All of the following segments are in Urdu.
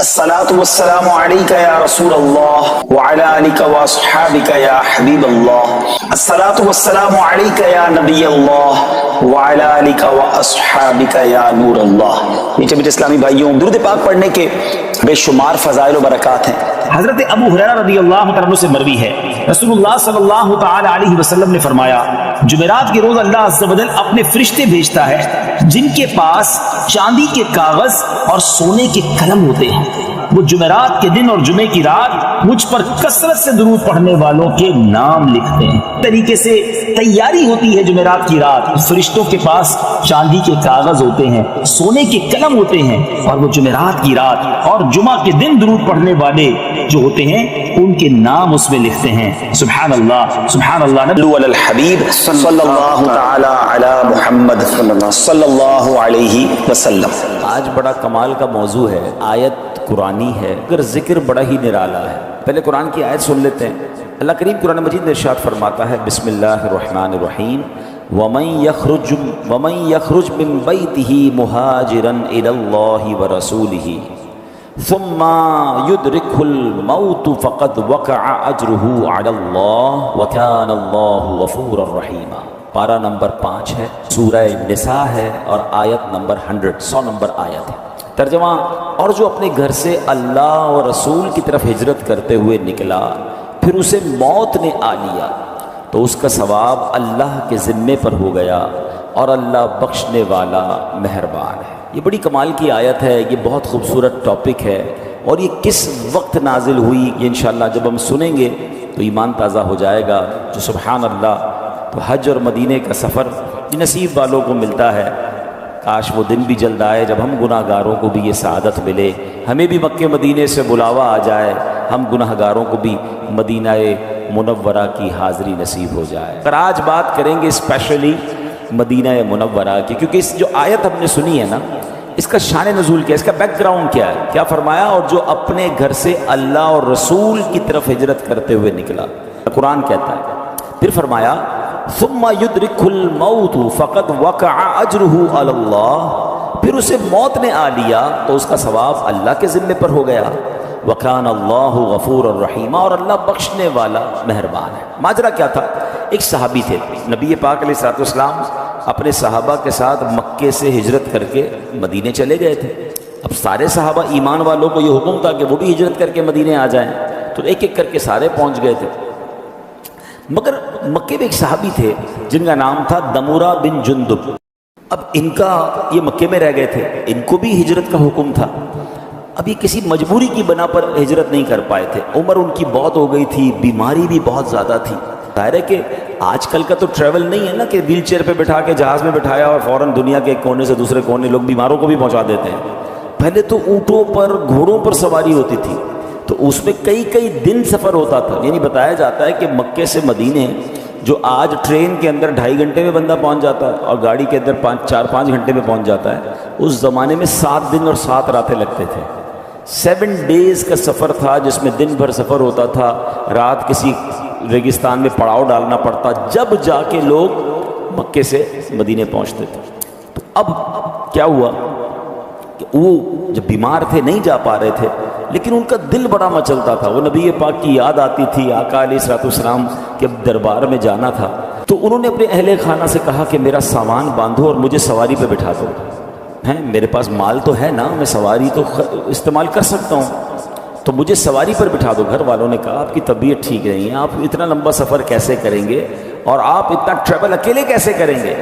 الصلاۃ والسلام علیک یا رسول اللہ وعلی آلک واصحابک یا حبیب اللہ، الصلاۃ والسلام علیک یا نبی اللہ وعلی آلک واصحابک یا نور اللہ۔ میٹھے میٹھے اسلامی بھائیوں، درود پاک پڑھنے کے بے شمار فضائل و برکات ہیں۔ حضرت ابو ہریرہ رضی اللہ تعالیٰ عنہ سے مروی ہے، رسول اللہ صلی اللہ تعالی علیہ وسلم نے فرمایا، جمعرات کے روز اللہ عز و جل اپنے فرشتے بھیجتا ہے جن کے پاس چاندی کے کاغذ اور سونے کے قلم ہوتے ہیں۔ وہ جمعرات کے دن اور جمعے کی رات مجھ پر کثرت سے درود پڑھنے والوں کے نام لکھتے ہیں۔ طریقے سے تیاری ہوتی ہے جمعرات کی رات، فرشتوں کے پاس چاندی کے کاغذ ہوتے ہیں، سونے کے قلم ہوتے ہیں، اور وہ جمعرات کی رات اور جمعہ کے دن درود پڑھنے والے جو ہوتے ہیں ان کے نام اس میں لکھتے ہیں۔ سبحان اللہ سبحان اللہ۔ نبی علی الحبیب صلی اللہ تعالی علی محمد صلی اللہ علیہ وسلم۔ آج بڑا کمال کا موضوع ہے، آیت قرآنی ہے، اگر ذکر بڑا ہی نرالا ہے۔ پہلے قرآن کی آیت سن لیتے ہیں۔ اللہ کریم قرآن مجید میں ارشاد فرماتا ہے، بسم اللہ الرحمن الرحیم، وَمَن يَخْرُجْ مِن بَيْتِهِ مُهَاجِرًا إِلَى اللَّهِ وَرَسُولِهِ ثُمَّ يُدْرِكْهُ الْمَوْتُ فَقَدْ وَقَعَ أَجْرُهُ عَلَى اللَّهِ وَكَانَ اللَّهُ غَفُورًا رَحِيمًا۔ پارہ نمبر 5 ہے، سورہ نساء ہے، اور آیت نمبر 100 نمبر آیت ہے۔ ترجمہ، اور جو اپنے گھر سے اللہ اور رسول کی طرف ہجرت کرتے ہوئے نکلا، پھر اسے موت نے آ لیا، تو اس کا ثواب اللہ کے ذمے پر ہو گیا، اور اللہ بخشنے والا مہربان ہے۔ یہ بڑی کمال کی آیت ہے، یہ بہت خوبصورت ٹاپک ہے، اور یہ کس وقت نازل ہوئی یہ انشاءاللہ جب ہم سنیں گے تو ایمان تازہ ہو جائے گا۔ جو سبحان اللہ، تو حج اور مدینے کا سفر نصیب والوں کو ملتا ہے، کاش وہ دن بھی جلد آئے جب ہم گناہ گاروں کو بھی یہ سعادت ملے، ہمیں بھی مکے مدینے سے بلاوا آ جائے، ہم گناہ گاروں کو بھی مدینہ منورہ کی حاضری نصیب ہو جائے۔ اگر آج بات کریں گے اسپیشلی مدینہ منورہ کی، کیونکہ اس جو آیت ہم نے سنی ہے نا، اس کا شان نزول کیا ہے، اس کا بیک گراؤنڈ کیا ہے، کیا فرمایا، اور جو اپنے گھر سے اللہ اور رسول کی طرف ہجرت کرتے ہوئے نکلا، قرآن کہتا ہے۔ پھر فرمایا ثم يدرك الموت فقد وقع اجره على اللہ، پھر اسے موت نے آ لیا تو اس کا ثواب اللہ کے ذمے پر ہو گیا۔ وکان اللہ غفور الرحیم، اور اللہ بخشنے والا مہربان ہے۔ ماجرا کیا تھا، ایک صحابی تھے، نبی پاک علیہ الصلوۃ والسلام اپنے صحابہ کے ساتھ مکے سے ہجرت کر کے مدینے چلے گئے تھے۔ اب سارے صحابہ ایمان والوں کو یہ حکم تھا کہ وہ بھی ہجرت کر کے مدینے آ جائیں، تو ایک ایک کر کے سارے پہنچ گئے تھے، مگر مکے میں ایک صحابی تھے جن کا نام تھا دمورہ بن جندب۔ اب ان کا یہ مکے میں رہ گئے تھے، ان کو بھی ہجرت کا حکم تھا، اب یہ کسی مجبوری کی بنا پر ہجرت نہیں کر پائے تھے، عمر ان کی بہت ہو گئی تھی، بیماری بھی بہت زیادہ تھی۔ ظاہر ہے کہ آج کل کا تو ٹریول نہیں ہے نا کہ ویل چیئر پہ بٹھا کے جہاز میں بٹھایا اور فوراً دنیا کے ایک کونے سے دوسرے کونے لوگ بیماروں کو بھی پہنچا دیتے ہیں۔ پہلے تو اونٹوں پر، گھوڑوں پر سواری ہوتی تھی، تو اس میں کئی دن سفر ہوتا تھا۔ یعنی بتایا جاتا ہے کہ مکے سے مدینے جو آج ٹرین کے اندر 2.5 گھنٹے میں بندہ پہنچ جاتا ہے اور گاڑی کے اندر 4-5 گھنٹے میں پہنچ جاتا ہے، اس زمانے میں 7 دن اور 7 راتیں لگتے تھے۔ 7 ڈیز کا سفر تھا، جس میں دن بھر سفر ہوتا تھا، رات کسی ریگستان میں پڑاؤ ڈالنا پڑتا، جب جا کے لوگ مکے سے مدینے پہنچتے تھے۔ تو اب کیا ہوا کہ وہ جب بیمار تھے نہیں جا پا رہے تھے، لیکن ان کا دل بڑا مچلتا تھا، وہ نبی پاک کی یاد آتی تھی، آقا علیہ الصلوۃ والسلام کے دربار میں جانا تھا۔ تو انہوں نے اپنے اہل خانہ سے کہا کہ میرا سامان باندھو اور مجھے سواری پہ بٹھا دو، میرے پاس مال تو ہے نا، میں سواری تو استعمال کر سکتا ہوں، تو مجھے سواری پر بٹھا دو۔ گھر والوں نے کہا آپ کی طبیعت ٹھیک نہیں ہے، آپ اتنا لمبا سفر کیسے کریں گے، اور آپ اتنا ٹریول اکیلے کیسے کریں گے،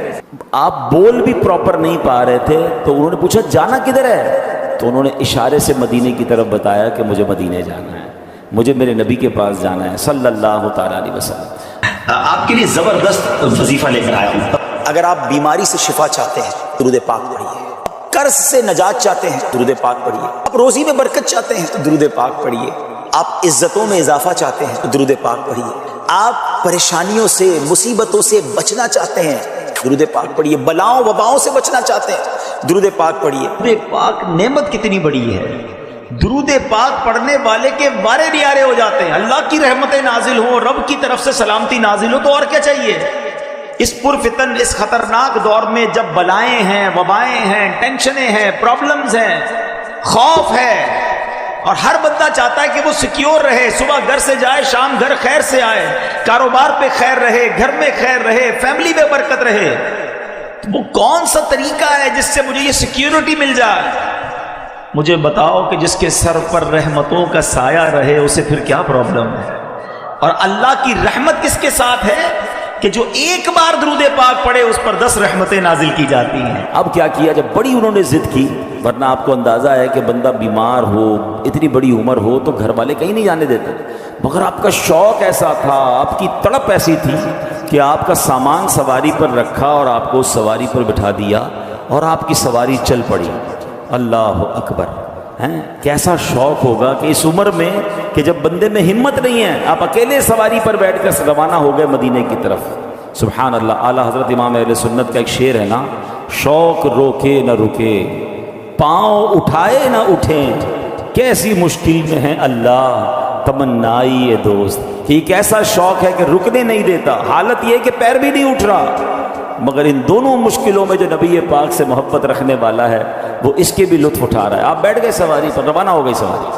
آپ بول بھی پراپر نہیں پا رہے تھے۔ تو انہوں نے پوچھا جانا کدھر ہے، تو انہوں نے اشارے سے مدینے کی طرف بتایا کہ مجھے مدینے جانا ہے، مجھے میرے نبی کے پاس جانا ہے صلی اللہ تعالیٰ علیہ وسلم۔ آپ کے لیے زبردست وظیفہ لے کر آیا ہوں۔ اگر آپ بیماری سے شفا چاہتے ہیں درود پاک پڑھیے، قرض سے نجات چاہتے ہیں درود پاک پڑھیے، آپ روزی میں برکت چاہتے ہیں تو درود پاک پڑھیے، آپ عزتوں میں اضافہ چاہتے ہیں تو درود پاک پڑھیے، آپ پریشانیوں سے، مصیبتوں سے بچنا چاہتے ہیں درود پاک پڑھیے، بلاؤں وباؤں سے بچنا چاہتے ہیں درود پاک پڑھیے۔ درود پاک نعمت کتنی بڑی ہے، درود پاک پڑھنے والے کے وارے نیارے ہو جاتے ہیں، اللہ کی رحمتیں نازل ہوں، رب کی طرف سے سلامتی نازل ہو، تو اور کیا چاہیے۔ اس پرفتن، اس خطرناک دور میں جب بلائیں ہیں، وبائیں ہیں، ٹینشنیں ہیں، پرابلمز ہیں، خوف ہے، اور ہر بندہ چاہتا ہے کہ وہ سیکیور رہے، صبح گھر سے جائے شام گھر خیر سے آئے، کاروبار پہ خیر رہے، گھر میں خیر رہے، فیملی میں برکت رہے۔ تو وہ کون سا طریقہ ہے جس سے مجھے یہ سیکیورٹی مل جائے؟ مجھے بتاؤ کہ جس کے سر پر رحمتوں کا سایہ رہے اسے پھر کیا پرابلم ہے؟ اور اللہ کی رحمت کس کے ساتھ ہے کہ جو ایک بار درود پاک پڑھے اس پر 10 رحمتیں نازل کی جاتی ہیں۔ اب کیا کیا، جب بڑی انہوں نے ضد کی، ورنہ آپ کو اندازہ ہے کہ بندہ بیمار ہو، اتنی بڑی عمر ہو تو گھر والے کہیں نہیں جانے دیتے، مگر آپ کا شوق ایسا تھا، آپ کی تڑپ ایسی تھی کہ آپ کا سامان سواری پر رکھا اور آپ کو اس سواری پر بٹھا دیا اور آپ کی سواری چل پڑی۔ اللہ اکبر! ہیں کیسا شوق ہوگا کہ اس عمر میں کہ جب بندے میں ہمت نہیں ہے، آپ اکیلے سواری پر بیٹھ کر روانہ ہو گئے مدینے کی طرف۔ سبحان اللہ! اعلیٰ حضرت امام اہل سنت کا ایک شعر ہے نا، شوق روکے نہ رکے، پاؤں اٹھائے نہ اٹھیں، کیسی مشکل میں ہے اللہ تمنائی دوست۔ کہ ایک ایسا شوق ہے کہ رکنے نہیں دیتا، حالت یہ ہے کہ پیر بھی نہیں اٹھ رہا، مگر ان دونوں مشکلوں میں جو نبی پاک سے محبت رکھنے والا ہے وہ اس کے بھی لطف اٹھا رہا ہے۔ آپ بیٹھ گئے سواری پر، روانہ ہو گئی سواری۔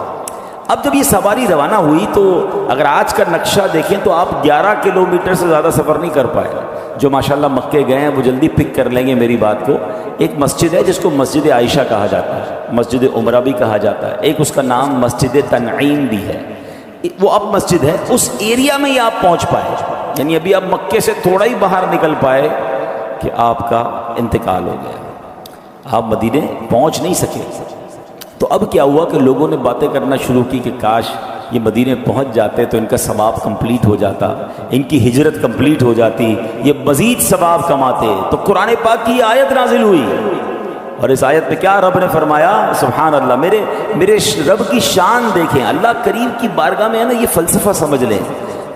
اب جب یہ سواری روانہ ہوئی تو اگر آج کا نقشہ دیکھیں تو آپ 11 کلومیٹر سے زیادہ سفر نہیں کر پائے۔ جو ماشاءاللہ مکے گئے ہیں وہ جلدی پک کر لیں گے میری بات کو۔ ایک مسجد ہے جس کو مسجد عائشہ کہا جاتا ہے، مسجد عمرہ بھی کہا جاتا ہے، ایک اس کا نام مسجد تنعیم بھی ہے، وہ اب مسجد ہے۔ اس ایریا میں ہی آپ پہنچ پائے، یعنی ابھی آپ مکے سے تھوڑا ہی باہر نکل پائے کہ آپ کا انتقال ہو گیا، آپ مدینے پہنچ نہیں سکے۔ تو اب کیا ہوا کہ لوگوں نے باتیں کرنا شروع کی کہ کاش یہ مدینے پہنچ جاتے تو ان کا ثواب کمپلیٹ ہو جاتا، ان کی ہجرت کمپلیٹ ہو جاتی، یہ مزید ثواب کماتے۔ تو قرآن پاک کی آیت نازل ہوئی، اور اس آیت میں کیا رب نے فرمایا؟ سبحان اللہ! میرے رب کی شان دیکھیں، اللہ کریم کی بارگاہ میں ہے نا، یہ فلسفہ سمجھ لیں،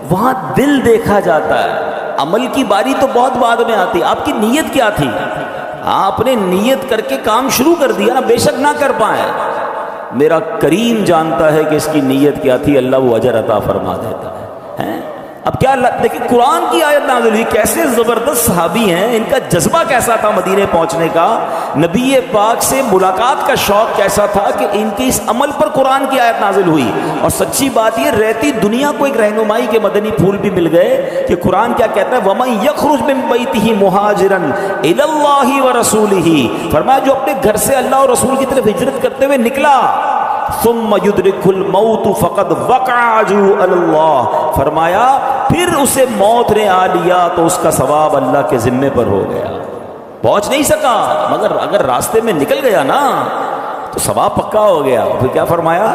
وہاں دل دیکھا جاتا ہے، عمل کی باری تو بہت بعد میں آتی۔ آپ کی نیت کیا تھی؟ آپ نے نیت کر کے کام شروع کر دیا نا، بے شک نہ کر پائیں، میرا کریم جانتا ہے کہ اس کی نیت کیا تھی، اللہ وہ اجر عطا فرما دیتا ہے۔ اب کیا دیکھیں قرآن کی آیت نازل ہوئی، کیسے زبردست صحابی ہیں، ان کا جذبہ کیسا تھا مدینے پہنچنے کا، نبی پاک سے ملاقات کا شوق کیسا تھا کہ ان کے اس عمل پر قرآن کی آیت نازل ہوئی۔ اور سچی بات یہ رہتی دنیا کو ایک رہنمائی کے مدنی پھول بھی مل گئے کہ قرآن کیا کہتا ہے، وَمَن يَخْرُجْ مِن بَيْتِهِ مُهَاجِرًا إِلَى اللَّهِ وَرَسُولِهِ، فرمایا جو اپنے گھر سے اللہ اور رسول کی طرف ہجرت کرتے ہوئے نکلا، ثم يدرك الموت فقد وقع اجره على اللہ، فرمایا پھر اسے موت نے آ لیا تو اس کا ثواب اللہ کے ذمے پر ہو گیا۔ پہنچ نہیں سکا مگر اگر راستے میں نکل گیا نا تو ثواب پکا ہو گیا۔ پھر کیا فرمایا؟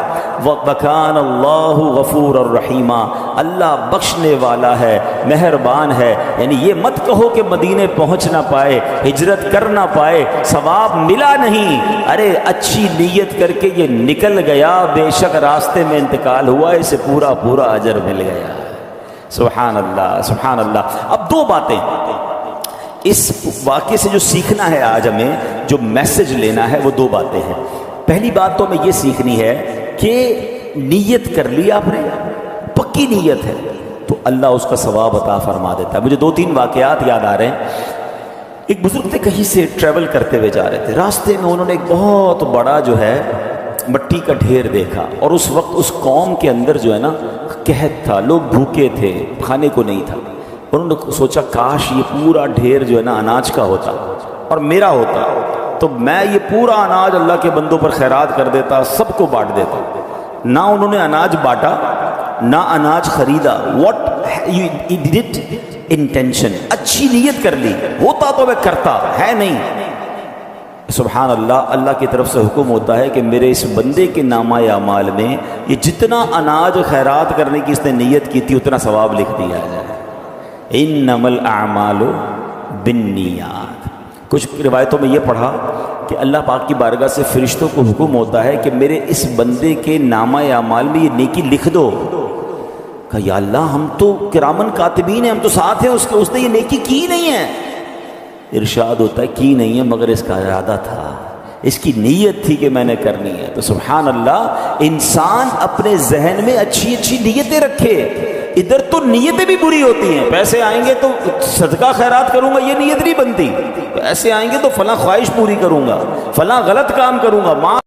وَكَانَ اللَّهُ غَفُورًا رَحِيمًا، اللہ بخشنے والا ہے، مہربان ہے۔ یعنی یہ مت کہو کہ مدینے پہنچ نہ پائے، ہجرت کر نہ پائے، ثواب ملا نہیں، ارے اچھی نیت کر کے یہ نکل گیا، بے شک راستے میں انتقال ہوا، اسے پورا پورا اجر مل گیا۔ سبحان اللہ، سبحان اللہ۔ اب دو باتیں اس واقعے سے جو سیکھنا ہے، آج ہمیں جو میسج لینا ہے وہ دو باتیں ہیں۔ پہلی بات تو ہمیں یہ سیکھنی ہے کہ نیت کر لی آپ نے، پکی نیت ہے تو اللہ اس کا ثواب عطا فرما دیتا ہے۔ مجھے 2-3 واقعات یاد آ رہے ہیں۔ ایک بزرگ تھے، کہیں سے ٹریول کرتے ہوئے جا رہے تھے، راستے میں انہوں نے ایک بہت بڑا جو ہے مٹی کا ڈھیر دیکھا، اور اس وقت اس قوم کے اندر جو ہے نا قحط تھا، لوگ بھوکے تھے، کھانے کو نہیں تھا۔ انہوں نے سوچا کاش یہ پورا ڈھیر جو ہے نا اناج کا ہوتا اور میرا ہوتا تو میں یہ پورا اناج اللہ کے بندوں پر خیرات کر دیتا، سب کو بانٹ دیتا۔ نہ انہوں نے اناج بانٹا، نہ اناج خریدا۔ What he did it intention, اچھی نیت کر لی، ہوتا تو میں کرتا، ہے نہیں۔ سبحان اللہ، اللہ کی طرف سے حکم ہوتا ہے کہ میرے اس بندے کے نامہ اعمال میں یہ جتنا اناج خیرات کرنے کی اس نے نیت کی تھی اتنا ثواب لکھ دیا جائے۔ انما الاعمال بالنیات۔ کچھ روایتوں میں یہ پڑھا کہ اللہ پاک کی بارگاہ سے فرشتوں کو حکم ہوتا ہے کہ میرے اس بندے کے نامہ اعمال میں یہ نیکی لکھ دو۔ کہا یا اللہ ہم تو کرامن کاتبین ہیں، ہم تو ساتھ ہیں اس نے یہ نیکی کی نہیں ہے۔ ارشاد ہوتا ہے کی نہیں ہے مگر اس کا ارادہ تھا، اس کی نیت تھی کہ میں نے کرنی ہے۔ تو سبحان اللہ، انسان اپنے ذہن میں اچھی اچھی نیتیں رکھے۔ ادھر تو نیتیں بھی بری ہوتی ہیں، پیسے آئیں گے تو صدقہ خیرات کروں گا، یہ نیت نہیں بنتی۔ پیسے آئیں گے تو فلاں خواہش پوری کروں گا، فلاں غلط کام کروں گا، ماں